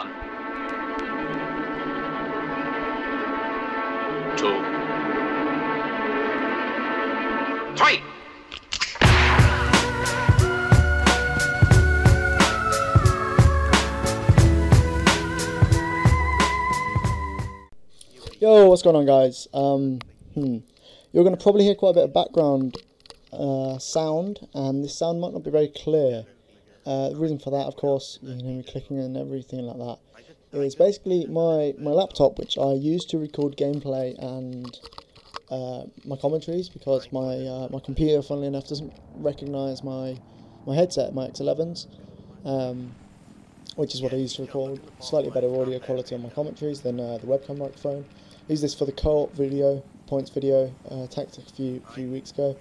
1, 2, 3. Yo, what's going on, guys? You're going to probably hear quite a bit of background sound, and this sound might not be very clear. The reason for that, of course, you can hear me clicking and everything like that, is basically my laptop, which I use to record gameplay and my commentaries, because my computer, funnily enough, doesn't recognise my headset, my X11s, which is what I use to record slightly better audio quality on my commentaries than the webcam microphone. I used this for the co-op video, points video tactic a few weeks ago,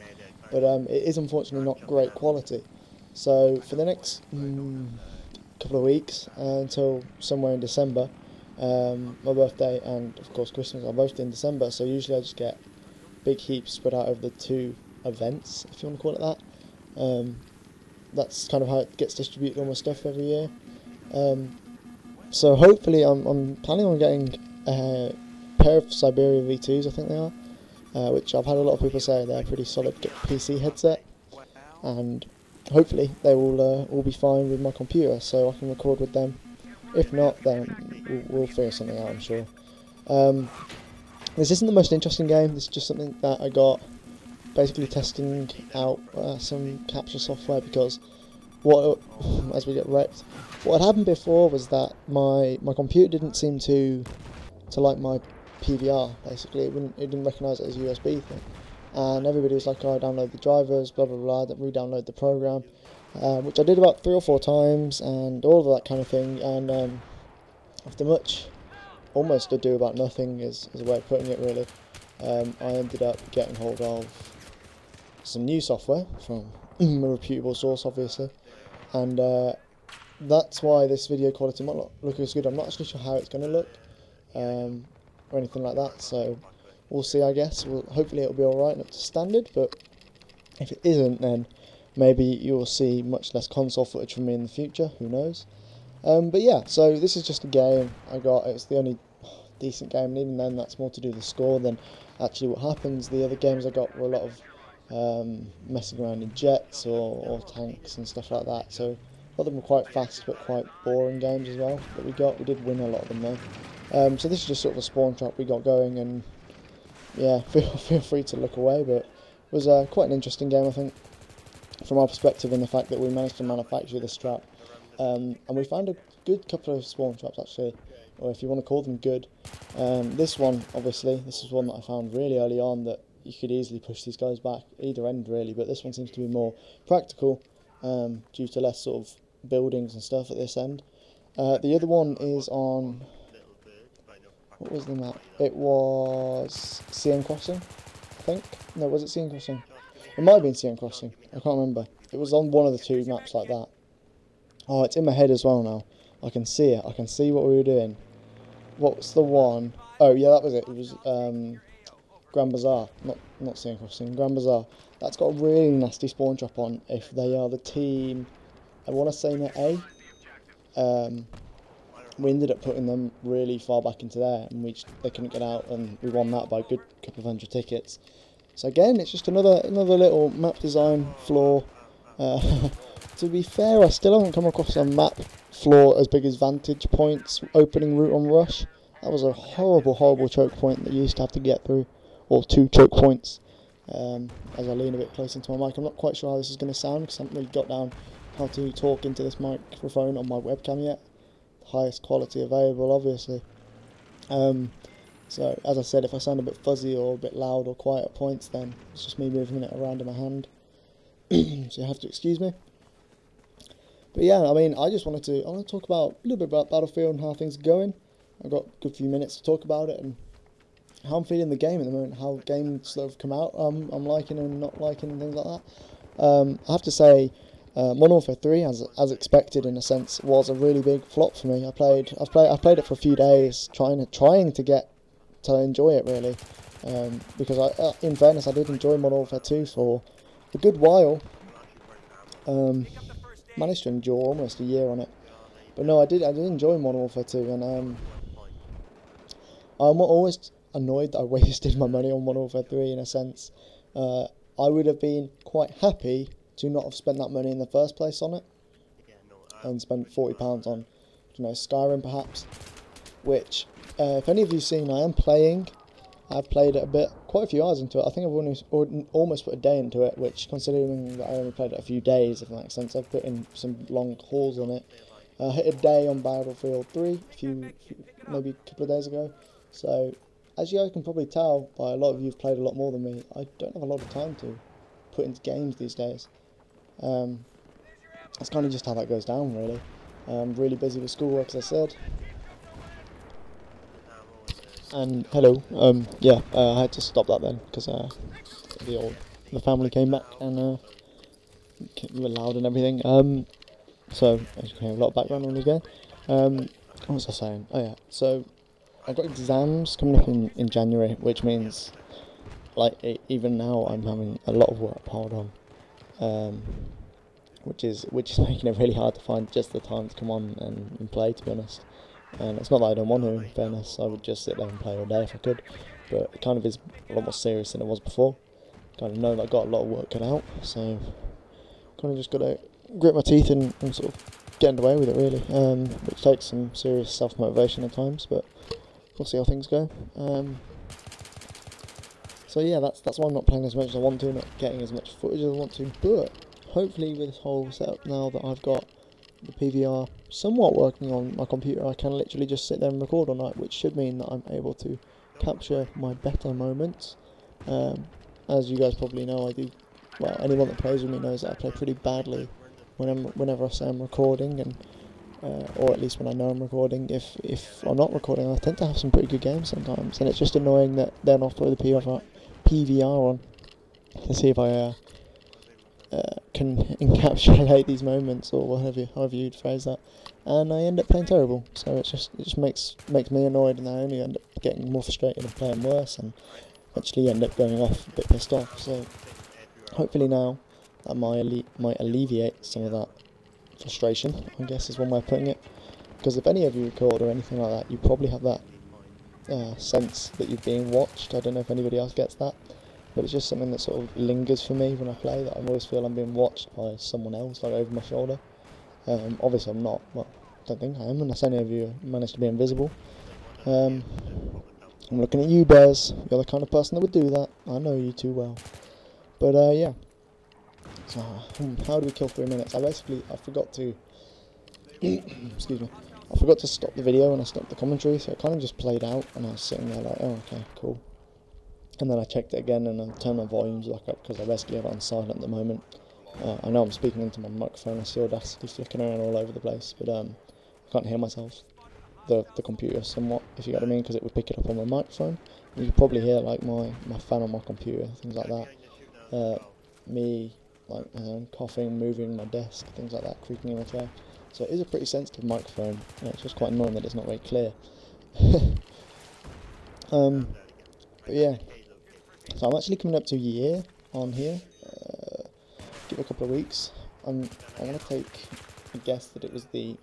but it is unfortunately not great quality. So for the next couple of weeks, until somewhere in December, my birthday and of course Christmas are both in December, so usually I just get big heaps spread out over the two events, if you want to call it that. That's kind of how it gets distributed on my stuff every year. So hopefully I'm planning on getting a pair of Siberia V2s, I think they are, which I've had a lot of people say they're a pretty solid PC headset, and hopefully they will all be fine with my computer, so I can record with them. If not, then we'll figure something out, I'm sure. This isn't the most interesting game. This is just something that I got basically testing out some capture software, because as we get wrecked, what had happened before was that my computer didn't seem to like my PVR. Basically, it didn't recognise it as a USB thing, and everybody was like, "Oh, download the drivers, blah blah blah, then re-download the program," which I did about 3 or 4 times, and all of that kind of thing. And after much, almost ado about nothing is a way of putting it, really, I ended up getting hold of some new software from a reputable source, obviously, and that's why this video quality might not look as good. I'm not actually sure how it's going to look, or anything like that, so we'll see, I guess. Hopefully it'll be alright and up to standard, but if it isn't, then maybe you'll see much less console footage from me in the future, who knows. But yeah, so this is just a game I got. It's the only decent game, and even then that's more to do with the score than actually what happens. The other games I got were a lot of messing around in jets or tanks and stuff like that, so a lot of them were quite fast but quite boring games as well that we got. We did win a lot of them though. So this is just sort of a spawn trap we got going, and yeah, feel free to look away, but it was quite an interesting game, I think, from our perspective, in the fact that we managed to manufacture this trap, and we found a good couple of spawn traps, actually, or if you want to call them good. This one, obviously, this is one that I found really early on, that you could easily push these guys back either end, really, but this one seems to be more practical due to less sort of buildings and stuff at this end. The other one is on, what was the map? It was CN Crossing, I think. No, was it CN Crossing? It might have been CN Crossing, I can't remember. It was on one of the two maps like that. Oh, it's in my head as well now. I can see it. I can see what we were doing. What's the one? Oh yeah, that was it. It was Grand Bazaar, not CN Crossing, Grand Bazaar. That's got a really nasty spawn trap on, if they are the team, I want to say net A. We ended up putting them really far back into there, and they couldn't get out, and we won that by a good couple of 100 tickets. So again, it's just another little map design flaw. To be fair, I still haven't come across a map flaw as big as Vantage Point's opening route on Rush. That was a horrible choke point that you used to have to get through, or 2 choke points. As I lean a bit closer into my mic, I'm not quite sure how this is going to sound, because I haven't really got down how to talk into this microphone on my webcam yet. Highest quality available, obviously. So as I said, if I sound a bit fuzzy or a bit loud or quiet at points, then it's just me moving it around in my hand. So you have to excuse me. But yeah, I mean, I want to talk about a little bit about Battlefield and how things are going. I've got a good few minutes to talk about it and how I'm feeling the game at the moment, how games sort of come out I'm liking and not liking and things like that. I have to say, Modern Warfare 3, as expected in a sense, was a really big flop for me. I've played it for a few days, trying to enjoy it, really, because in fairness, I did enjoy Modern Warfare 2 for a good while. Managed to endure almost a year on it, But no, I did enjoy Modern Warfare 2, and I'm always annoyed that I wasted my money on Modern Warfare 3 in a sense. I would have been quite happy to not have spent that money in the first place on it, and spent £40 on, Skyrim perhaps, which, if any of you've seen, I am playing. I've played it a bit, quite a few hours into it. I think I've almost put a day into it, which, considering that I only played it a few days, if that makes sense, I've put in some long hauls on it. I hit a day on Battlefield 3 maybe a couple of days ago. So, as you guys can probably tell by a lot of you who've played a lot more than me, I don't have a lot of time to put into games these days. That's kind of just how that goes down, really. I'm really busy with schoolwork, as I said. And hello, I had to stop that then because the family came back and we were loud and everything. So as you can hear, a lot of background noise again. What was I saying? Oh yeah, so I've got exams coming up in January, which means even now I'm having a lot of work piled on, which is making it really hard to find just the time to come on and play, to be honest. And it's not that I don't want to, in fairness, I would just sit there and play all day if I could, but it kind of is a lot more serious than it was before. Kind of know that I've got a lot of work cut out, so kind of just got to grit my teeth and sort of get away with it, really, which takes some serious self-motivation at times, but we'll see how things go. So yeah, that's why I'm not playing as much as I want to, not getting as much footage as I want to, but hopefully with this whole setup now that I've got the PVR somewhat working on my computer, I can literally just sit there and record all night, which should mean that I'm able to capture my better moments. As you guys probably know, I do, well, anyone that plays with me knows that I play pretty badly whenever I say I'm recording, and or at least when I know I'm recording. If I'm not recording, I tend to have some pretty good games sometimes, and it's just annoying that then I'll throw the PVR on to see if I can encapsulate these moments, or however you'd phrase that, and I end up playing terrible. So it just makes me annoyed, and I only end up getting more frustrated and playing worse, and actually end up going off a bit pissed off. So hopefully now that might alleviate some of that frustration, I guess is one way of putting it. Because if any of you record or anything like that, you probably have that sense that you're being watched. I don't know if anybody else gets that, but it's just something that sort of lingers for me when I play, that I always feel I'm being watched by someone else, like over my shoulder. Obviously I'm not, well, I don't think I am, unless any of you manage to be invisible. I'm looking at you, Bairs. You're the kind of person that would do that. I know you too well. But yeah. So, how do we kill 3 minutes? I forgot to excuse me. I forgot to stop the video when I stopped the commentary, so it kind of just played out, and I was sitting there like, oh, okay, cool. And then I checked it again, and I turned my volumes back up, because I basically have it on silent at the moment. I know I'm speaking into my microphone, I see Audacity flicking around all over the place, but I can't hear myself, the computer somewhat, if you get what I mean, because it would pick it up on my microphone. You could probably hear like my fan on my computer, things like that. Me like coughing, moving my desk, things like that, creaking in my chair. So it is a pretty sensitive microphone, and it's just quite annoying that it's not very clear. But yeah, so I'm actually coming up to a year on here. Give it a couple of weeks. I want to take a guess that it was the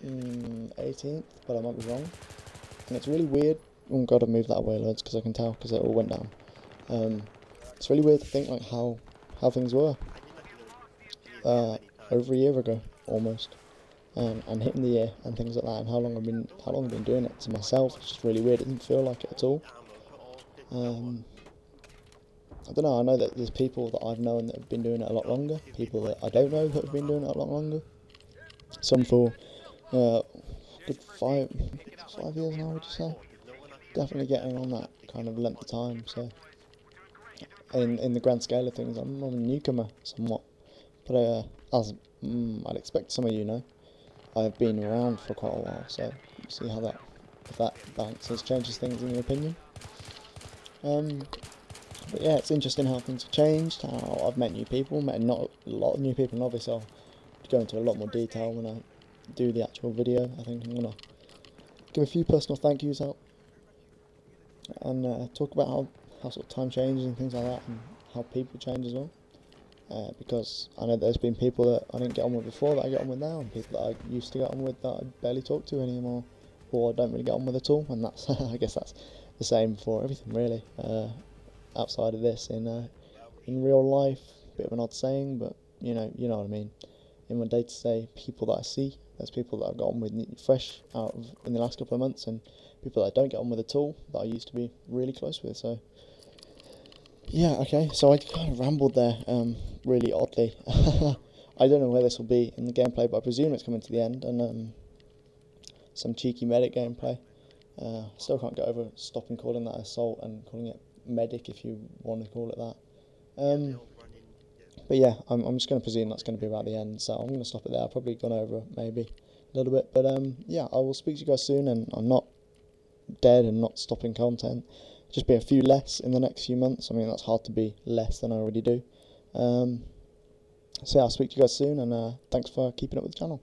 18th, but I might be wrong. And it's really weird. Oh god, I've moved that away loads because I can tell, because it all went down. It's really weird to think like how things were over a year ago almost, and hitting the year and things like that, and how long I've been doing it to myself. It's just really weird. It doesn't feel like it at all. I don't know. I know that there's people that I've known that have been doing it a lot longer. People that I don't know that have been doing it a lot longer. Some for good 5 years now, would you say? Definitely getting on that kind of length of time. So in the grand scale of things, I'm a newcomer somewhat, but as I'd expect some of you know, I've been around for quite a while. So you see how if that balances, changes things in your opinion. But yeah, it's interesting how things have changed, how I've met new people, met not a lot of new people, and obviously I'll go into a lot more detail when I do the actual video. I think I'm going to give a few personal thank yous out, and talk about how sort of time changes and things like that, and how people change as well. because I know there's been people that I didn't get on with before that I get on with now, and people that I used to get on with that I barely talk to anymore, or I don't really get on with at all. And that's I guess that's the same for everything really. Outside of this, in real life, bit of an odd saying, but you know what I mean. In my day-to-day, people that I see, there's people that I've got on with fresh out of in the last couple of months, and people that I don't get on with at all that I used to be really close with. So yeah, okay. So I kind of rambled there, really oddly. I don't know where this will be in the gameplay, but I presume it's coming to the end, and some cheeky medic gameplay. Still can't get over stopping calling that assault and calling it medic, if you want to call it that. But yeah, I'm just going to presume that's going to be about the end, so I'm going to stop it there. I've probably gone over maybe a little bit, but yeah, I will speak to you guys soon, and I'm not dead and not stopping content. Just be a few less in the next few months. I mean, that's hard to be less than I already do. So yeah, I'll speak to you guys soon, and thanks for keeping up with the channel.